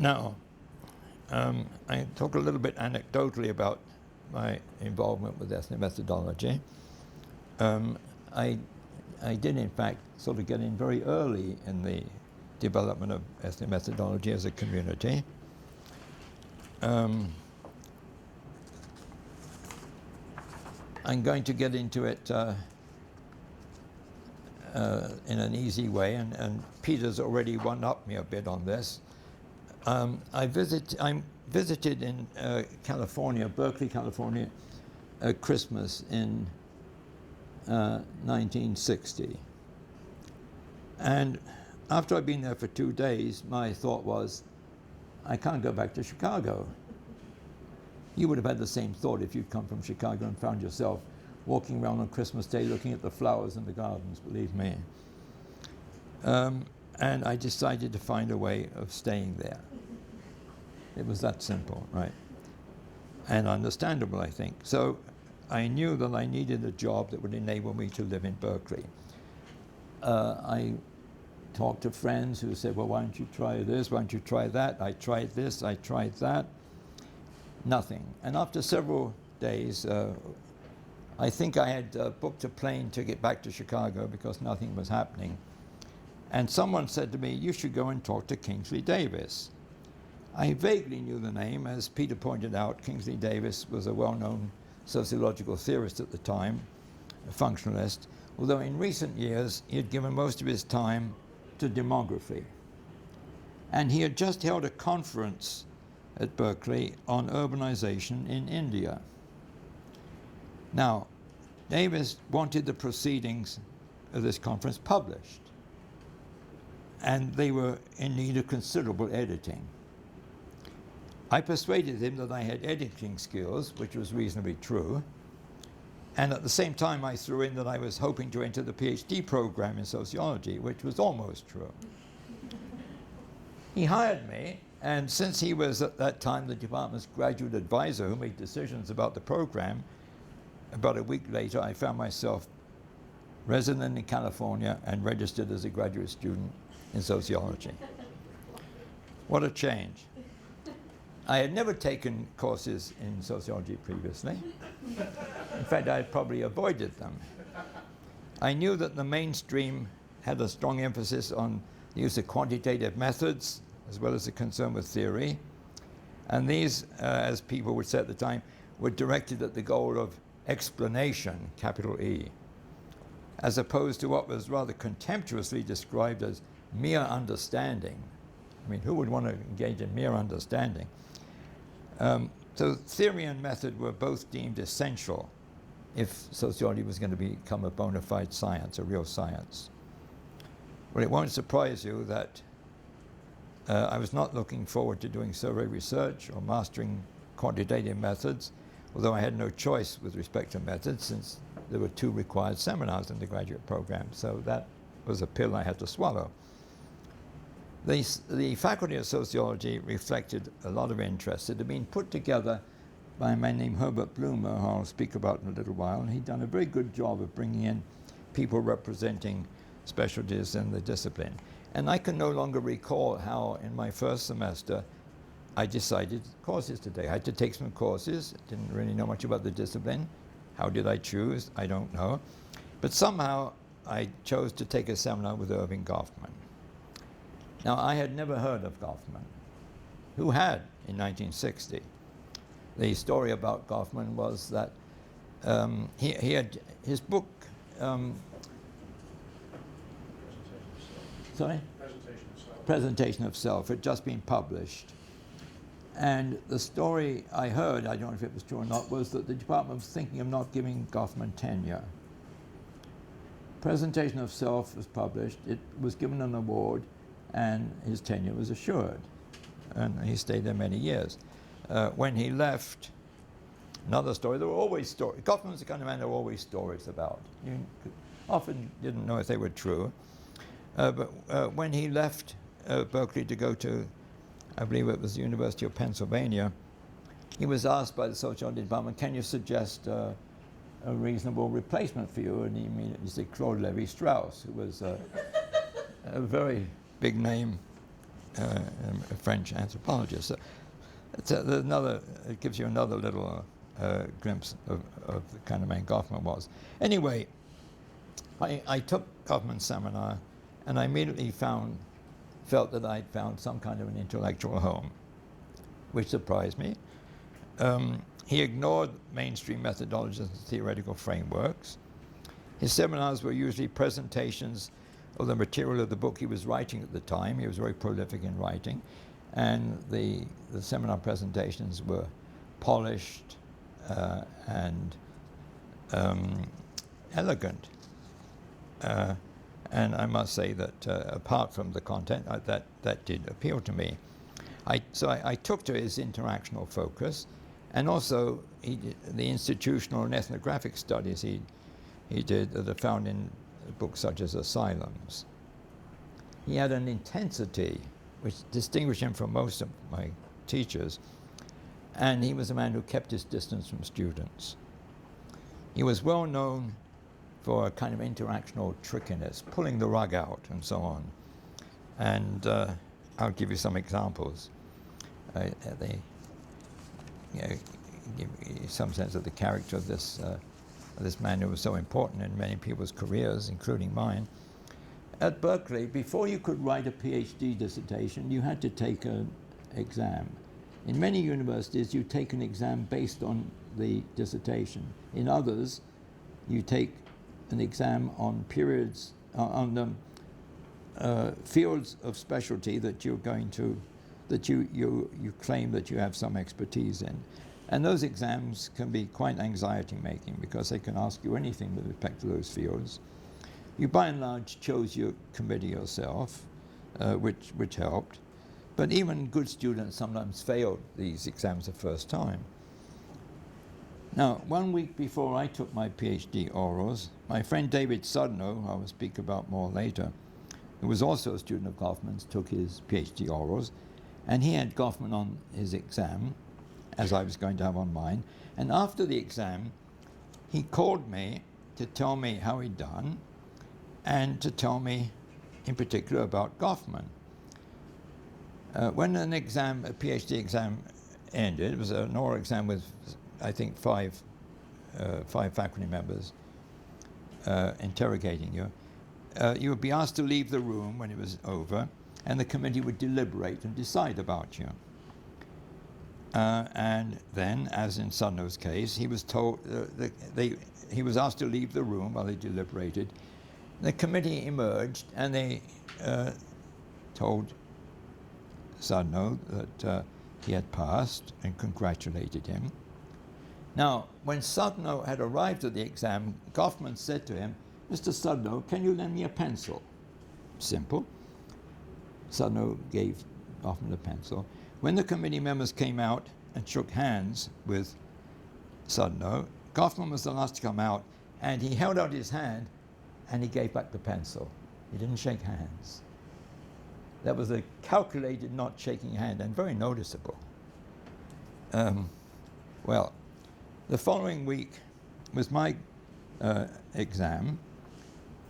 Now, I talk a little bit anecdotally about my involvement with ethnomethodology. I did, in fact, sort of get in very early in the development of ethnomethodology as a community. I'm going to get into it in an easy way, and Peter's already one-upped me a bit on this. I visited in California, Berkeley, California, at Christmas in 1960. And after I'd been there for 2 days, my thought was, I can't go back to Chicago. You would have had the same thought if you'd come from Chicago and found yourself walking around on Christmas Day looking at the flowers in the gardens, believe me. And I decided to find a way of staying there. It was that simple, right? And understandable, I think. So I knew that I needed a job that would enable me to live in Berkeley. I talked to friends who said, well, why don't you try this? Why don't you try that? I tried this, I tried that. Nothing. And after several days, I think I had booked a plane ticket back to Chicago because nothing was happening. And someone said to me, you should go and talk to Kingsley Davis. I vaguely knew the name. As Peter pointed out, Kingsley Davis was a well-known sociological theorist at the time, a functionalist, although in recent years he had given most of his time to demography. And he had just held a conference at Berkeley on urbanization in India. Now, Davis wanted the proceedings of this conference published, and they were in need of considerable editing. I persuaded him that I had editing skills, which was reasonably true, and at the same time I threw in that I was hoping to enter the PhD program in sociology, which was almost true. He hired me, and since he was at that time the department's graduate advisor who made decisions about the program, about a week later I found myself resident in California and registered as a graduate student in sociology. What a change. I had never taken courses in sociology previously. In fact, I had probably avoided them. I knew that the mainstream had a strong emphasis on the use of quantitative methods as well as a concern with theory. And these, as people would say at the time, were directed at the goal of explanation, capital E, as opposed to what was rather contemptuously described as mere understanding. I mean, who would want to engage in mere understanding? So theory and method were both deemed essential if sociology was going to become a bona fide science, a real science. Well, it won't surprise you that I was not looking forward to doing survey research or mastering quantitative methods, although I had no choice with respect to methods since there were 2 required seminars in the graduate program, so that was a pill I had to swallow. The Faculty of Sociology reflected a lot of interest. It had been put together by a man named Herbert Blum, who I'll speak about in a little while, and he'd done a very good job of bringing in people representing specialties in the discipline. And I can no longer recall how in my first semester I decided courses to take. I had to take some courses, didn't really know much about the discipline. How did I choose? I don't know. But somehow I chose to take a seminar with Erving Goffman. Now, I had never heard of Goffman. Who had in 1960? The story about Goffman was that he had his book. Sorry? Presentation of Self had just been published. And the story I heard, I don't know if it was true or not, was that the department was thinking of not giving Goffman tenure. Presentation of Self was published, it was given an award, and his tenure was assured. And he stayed there many years. When he left, another story, there were always stories. Goffman was the kind of man there were always stories about. You often didn't know if they were true. But when he left Berkeley to go to, I believe it was the University of Pennsylvania, he was asked by the sociology department, can you suggest a reasonable replacement for you? And he immediately said Claude Lévi-Strauss, who was a very big name a French anthropologist. So it gives you another little glimpse of the kind of man Goffman was. Anyway, I took Goffman's seminar, and I immediately felt that I'd found some kind of an intellectual home, which surprised me. He ignored mainstream methodologies and theoretical frameworks. His seminars were usually presentations of the material of the book he was writing at the time. He was very prolific in writing, and the seminar presentations were polished and elegant. And I must say that apart from the content, that did appeal to me. So I took to his interactional focus, and also the institutional and ethnographic studies he did that are found in books such as Asylums. He had an intensity which distinguished him from most of my teachers, and he was a man who kept his distance from students. He was well known for a kind of interactional trickiness, pulling the rug out and so on. And I'll give you some examples. They give you some sense of the character of this man who was so important in many people's careers, including mine. At Berkeley, before you could write a PhD dissertation, you had to take an exam. In many universities, you take an exam based on the dissertation. In others, you take an exam on periods, on fields of specialty that you're going to, that you claim that you have some expertise in. And those exams can be quite anxiety-making because they can ask you anything with respect to those fields. You, by and large, chose your committee yourself, which helped. But even good students sometimes failed these exams the first time. Now, 1 week before I took my PhD orals, my friend David Sudnow, who I will speak about more later, who was also a student of Goffman's, took his PhD orals, and he had Goffman on his exam, as I was going to have on mine. And after the exam, he called me to tell me how he'd done, and to tell me in particular about Goffman. When a PhD exam ended, it was an oral exam with, I think, five faculty members interrogating you. You would be asked to leave the room when it was over, and the committee would deliberate and decide about you. And then, as in Sudnow's case, he was told he was asked to leave the room while they deliberated. The committee emerged, and they told Sudnow that he had passed and congratulated him. Now, when Sudnow had arrived at the exam, Goffman said to him, "Mr. Sudnow, can you lend me a pencil?" Simple. Sudnow gave Goffman a pencil. When the committee members came out and shook hands with Sudnow, Goffman was the last to come out, and he held out his hand and he gave back the pencil. He didn't shake hands. That was a calculated not shaking hand, and very noticeable. Well, the following week was my exam,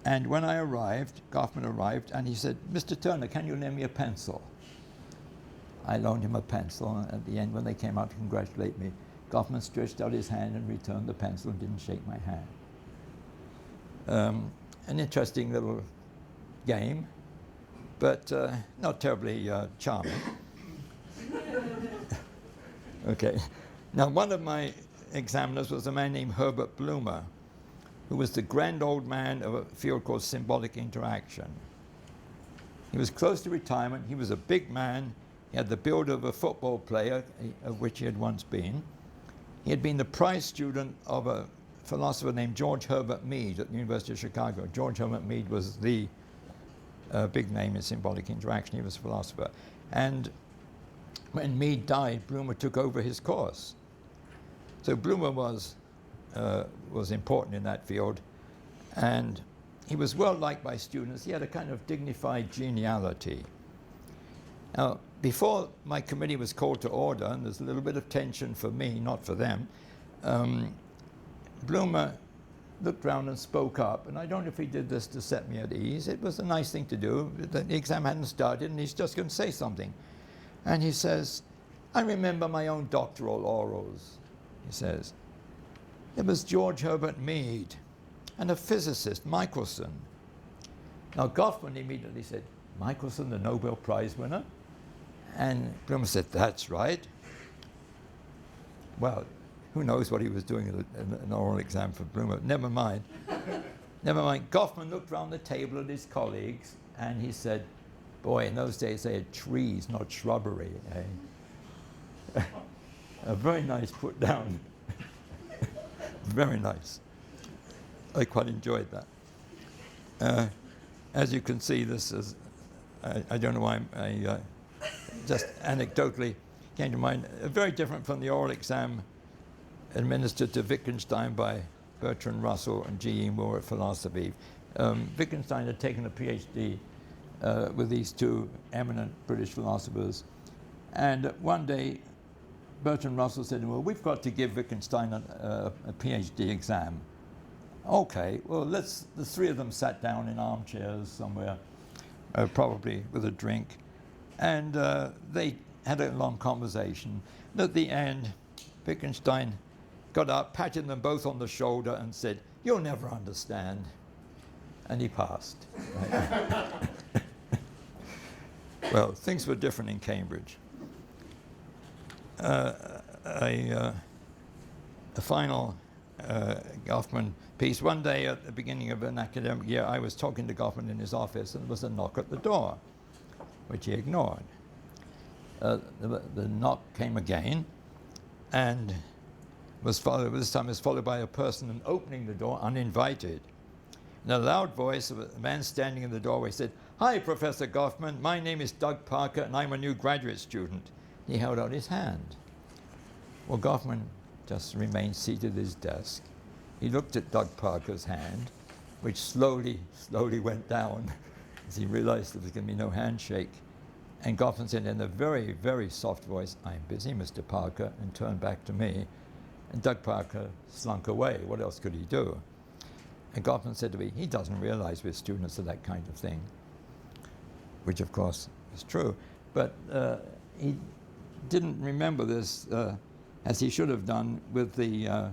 and when I arrived, Goffman arrived, and he said, "Mr. Turner, can you lend me a pencil?" I loaned him a pencil, and at the end, when they came out to congratulate me, Goffman stretched out his hand and returned the pencil and didn't shake my hand. An interesting little game, but not terribly charming. Okay. Now, one of my examiners was a man named Herbert Bloomer, who was the grand old man of a field called symbolic interaction. He was close to retirement. He was a big man. He had the build of a football player, of which he had once been. He had been the prize student of a philosopher named George Herbert Mead at the University of Chicago. George Herbert Mead was the big name in symbolic interaction. He was a philosopher. And when Mead died, Bloomer took over his course. So Bloomer was important in that field, and he was well liked by students. He had a kind of dignified geniality. Now, before my committee was called to order, and there's a little bit of tension for me, not for them, Bloomer looked round and spoke up, and I don't know if he did this to set me at ease. It was a nice thing to do. The exam hadn't started, and he's just going to say something. And he says, I remember my own doctoral orals, he says. It was George Herbert Mead and a physicist, Michelson. Now, Goffman immediately said, Michelson, the Nobel Prize winner? And Blum said, that's right. Well, who knows what he was doing in an oral exam for Blum, never mind. Never mind. Goffman looked around the table at his colleagues and he said, boy, in those days they had trees, not shrubbery. Eh? A very nice put down. Very nice. I quite enjoyed that. As you can see, this is, I don't know why I just anecdotally came to mind, very different from the oral exam administered to Wittgenstein by Bertrand Russell and G.E. Moore at philosophy. Wittgenstein had taken a PhD with these two eminent British philosophers, and one day Bertrand Russell said, well, we've got to give Wittgenstein a PhD exam. Okay, well, the three of them sat down in armchairs somewhere, probably with a drink, and they had a long conversation. And at the end, Wittgenstein got up, patted them both on the shoulder and said, you'll never understand. And he passed. Right? Well, things were different in Cambridge. A final Goffman piece. One day at the beginning of an academic year, I was talking to Goffman in his office, and there was a knock at the door, which he ignored. The knock came again, and this time was followed by a person opening the door uninvited. In a loud voice, a man standing in the doorway said, "Hi, Professor Goffman. My name is Doug Parker, and I'm a new graduate student." He held out his hand. Well, Goffman just remained seated at his desk. He looked at Doug Parker's hand, which slowly went down as he realized there was going to be no handshake. And Goffman said in a very, very soft voice, "I'm busy, Mr. Parker," and turned back to me. And Doug Parker slunk away. What else could he do? And Goffman said to me, he doesn't realize we're students of that kind of thing, which of course is true. But he didn't remember this as he should have done with the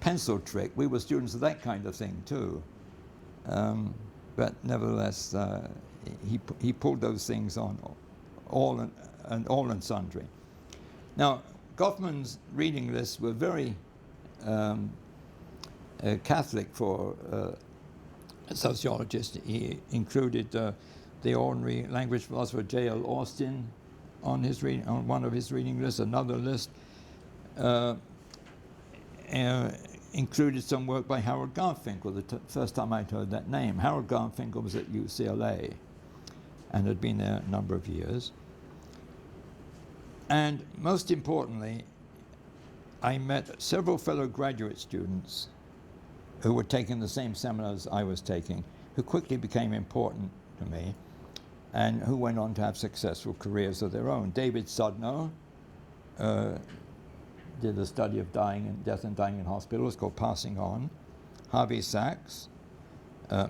pencil trick. We were students of that kind of thing too. But nevertheless, he pulled those things on all and sundry. Now, Goffman's reading lists were very Catholic for a sociologist. He included the ordinary language philosopher J.L. Austin on one of his reading lists. Another list included some work by Harold Garfinkel, the first time I'd heard that name. Harold Garfinkel was at UCLA and had been there a number of years. And most importantly, I met several fellow graduate students who were taking the same seminars I was taking, who quickly became important to me, and who went on to have successful careers of their own. David Sudnow did a study of death and dying in hospitals called Passing On. Harvey Sacks,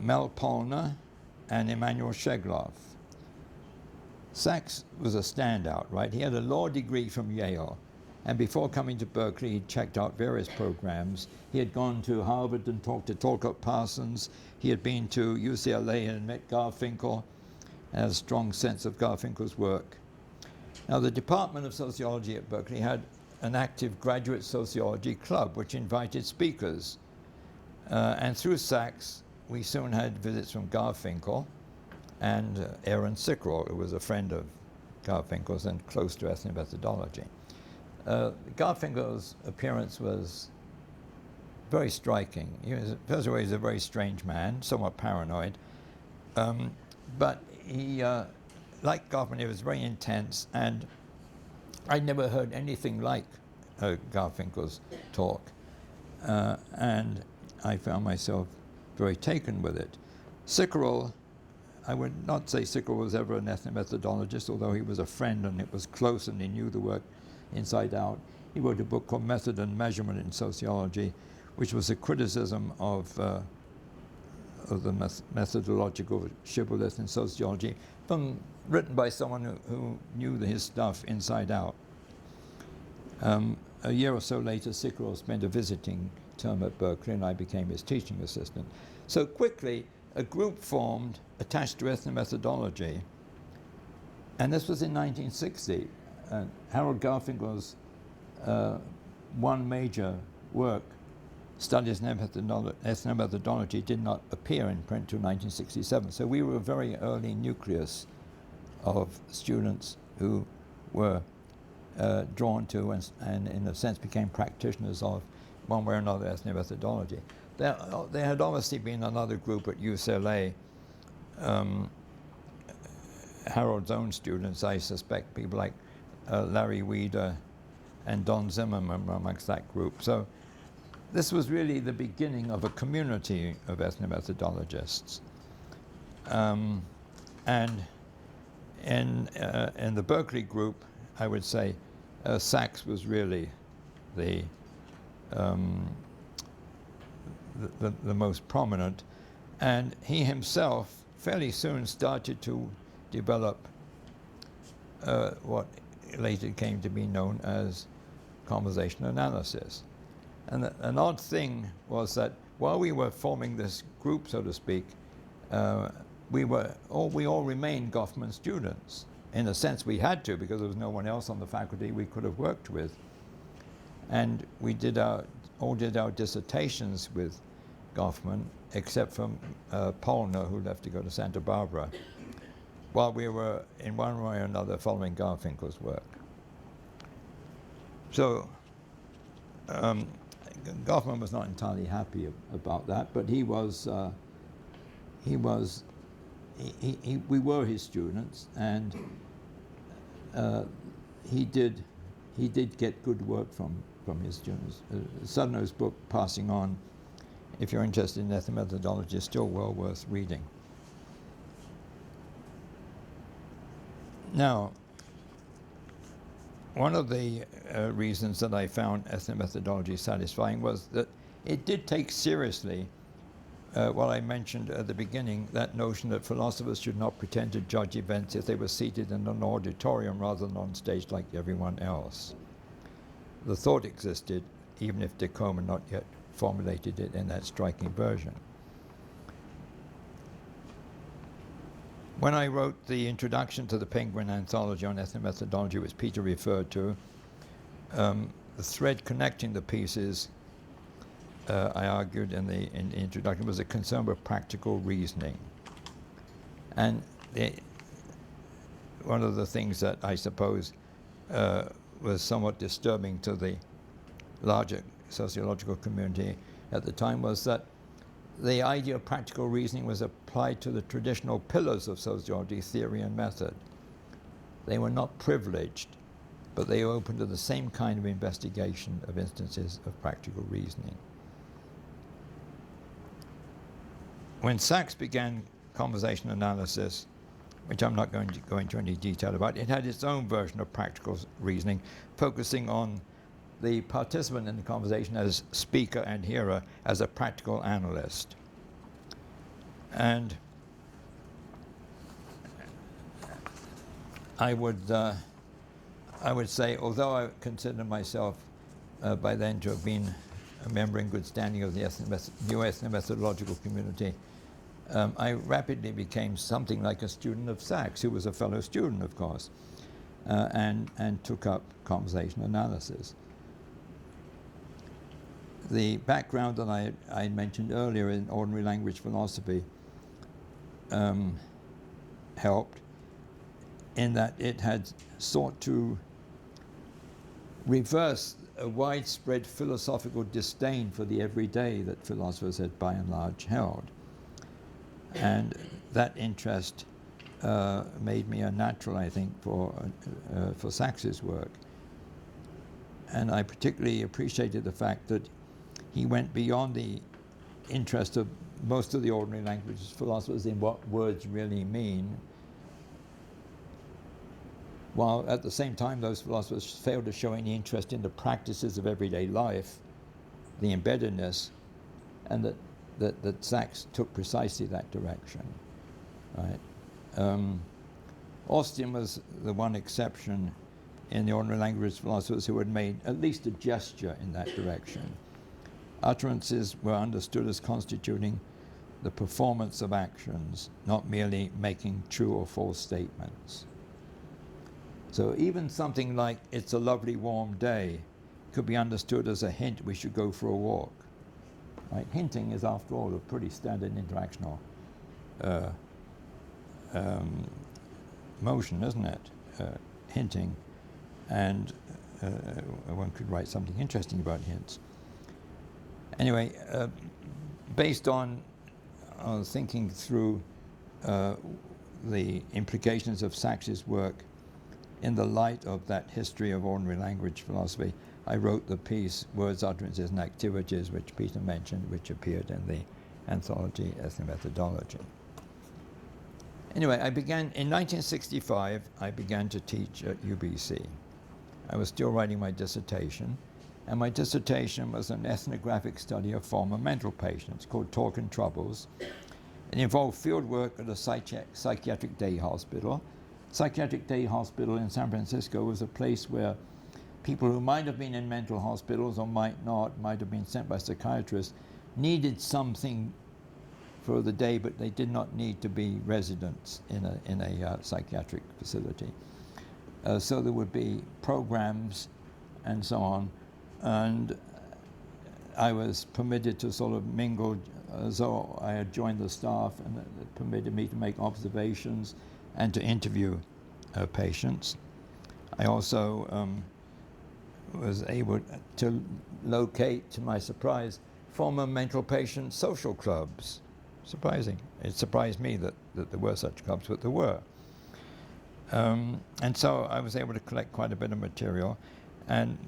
Mel Polner, and Emanuel Shegloff. Sacks was a standout, right? He had a law degree from Yale, and before coming to Berkeley, he checked out various programs. He had gone to Harvard and talked to Talcott Parsons. He had been to UCLA and met Garfinkel, and had a strong sense of Garfinkel's work. Now, the Department of Sociology at Berkeley had an active graduate sociology club, which invited speakers. And through Sacks, we soon had visits from Garfinkel and Aaron Sickrell, who was a friend of Garfinkel's and close to ethnomethodology. Garfinkel's appearance was very striking. First of all, he was a very strange man, somewhat paranoid, but he, like Goffman, he was very intense, and I'd never heard anything like Garfinkel's talk, and I found myself very taken with it. Sickrell, I would not say Sickrell was ever an ethnomethodologist, although he was a friend and it was close and he knew the work inside out. He wrote a book called Method and Measurement in Sociology, which was a criticism of the methodological shibboleth in sociology, written by someone who knew his stuff inside out. A year or so later, Sikorow spent a visiting term at Berkeley, and I became his teaching assistant. So quickly, a group formed attached to ethnomethodology, and this was in 1960. Harold Garfinkel's one major work, Studies in Ethnomethodology, did not appear in print until 1967. So we were a very early nucleus of students who were drawn to and in a sense became practitioners of one way or another ethnomethodology. There had obviously been another group at UCLA, Harold's own students, I suspect, people like Larry Weeder and Don Zimmerman were amongst that group. So this was really the beginning of a community of ethnomethodologists. And in the Berkeley group, I would say Sacks was really the most prominent, and he himself fairly soon started to develop what later came to be known as conversation analysis. And an odd thing was that while we were forming this group, so to speak, we all remained Goffman students. In a sense, we had to, because there was no one else on the faculty we could have worked with. And we all did our dissertations with Goffman, except for Polner, who left to go to Santa Barbara, while we were, in one way or another, following Garfinkel's work. So Goffman was not entirely happy about that, but we were his students, and he did get good work from his students. Sudnow's book, Passing On, if you're interested in ethnomethodology, is still well worth reading. Now, one of the reasons that I found ethnomethodology satisfying was that it did take seriously what I mentioned at the beginning, that notion that philosophers should not pretend to judge events if they were seated in an auditorium rather than on stage like everyone else. The thought existed, even if de Combe had not yet formulated it in that striking version. When I wrote the introduction to the Penguin anthology on ethnomethodology, which Peter referred to, the thread connecting the pieces, I argued in the introduction, was a concern with practical reasoning. And one of the things that I suppose was somewhat disturbing to the larger sociological community at the time was that the idea of practical reasoning was applied to the traditional pillars of sociology, theory and method. They were not privileged, but they were open to the same kind of investigation of instances of practical reasoning. When Sacks began conversation analysis, which I'm not going to go into any detail about, it had its own version of practical reasoning, focusing on the participant in the conversation as speaker and hearer as a practical analyst. And I would say, although I consider myself by then to have been a member in good standing of the new ethnomethodological community, I rapidly became something like a student of Sacks, who was a fellow student, of course, and took up conversation analysis. The background that I mentioned earlier in ordinary language philosophy helped in that it had sought to reverse a widespread philosophical disdain for the everyday that philosophers had by and large held. And that interest made me a natural, I think, for Sacks's work. And I particularly appreciated the fact that he went beyond the interest of most of the ordinary language philosophers in what words really mean, while at the same time those philosophers failed to show any interest in the practices of everyday life the embeddedness, and that Sacks took precisely that direction, right? Austin was the one exception in the ordinary language philosophers who had made at least a gesture in that direction. Utterances were understood as constituting the performance of actions, not merely making true or false statements. So even something like, "It's a lovely warm day," could be understood as a hint we should go for a walk. Right? Hinting is, after all, a pretty standard interactional motion, isn't it? Hinting. And one could write something interesting about hints. Anyway, based on thinking through the implications of Sacks's work in the light of that history of ordinary language philosophy, I wrote the piece Words, Utterances and Activities, which Peter mentioned, which appeared in the anthology Ethnomethodology. Anyway, in 1965, I began to teach at UBC. I was still writing my dissertation, and my dissertation was an ethnographic study of former mental patients called Talk and Troubles. It involved field work at a psychiatric day hospital. Psychiatric day hospital in San Francisco was a place where people who might have been in mental hospitals or might not, might have been sent by psychiatrists, needed something for the day, but they did not need to be residents in a psychiatric facility. So there would be programs and so on, and I was permitted to sort of mingle as though I had joined the staff, and it permitted me to make observations and to interview patients. I also was able to locate, to my surprise, former mental patient social clubs. Surprising. It surprised me that there were such clubs, but there were. And so I was able to collect quite a bit of material, and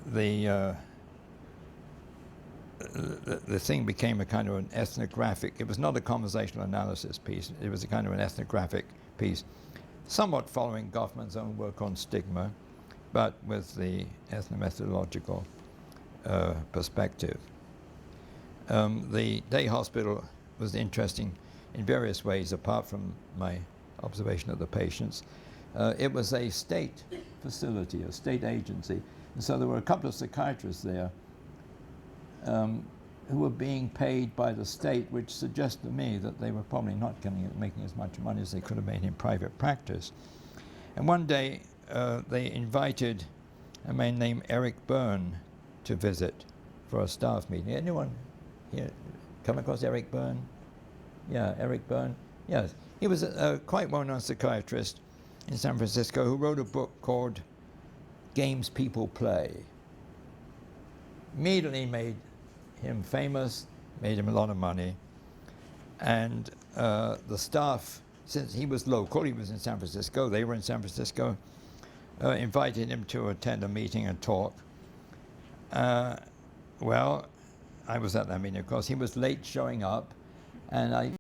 the thing became a kind of an ethnographic. It was not a conversational analysis piece. It was a kind of an ethnographic piece, somewhat following Goffman's own work on stigma, but with the ethnomethodological perspective. The day hospital was interesting in various ways, apart from my observation of the patients. It was a state facility, a state agency, and so there were a couple of psychiatrists there who were being paid by the state, which suggests to me that they were probably not making as much money as they could have made in private practice. And one day they invited a man named Eric Byrne to visit for a staff meeting. Anyone here come across Eric Byrne? Yeah, Eric Byrne. Yes, he was a quite well-known psychiatrist in San Francisco who wrote a book called Games People Play. Immediately made him famous, made him a lot of money, and the staff, since he was local, he was in San Francisco, they were in San Francisco, invited him to attend a meeting and talk. Well, I was at that meeting, of course. He was late showing up, and I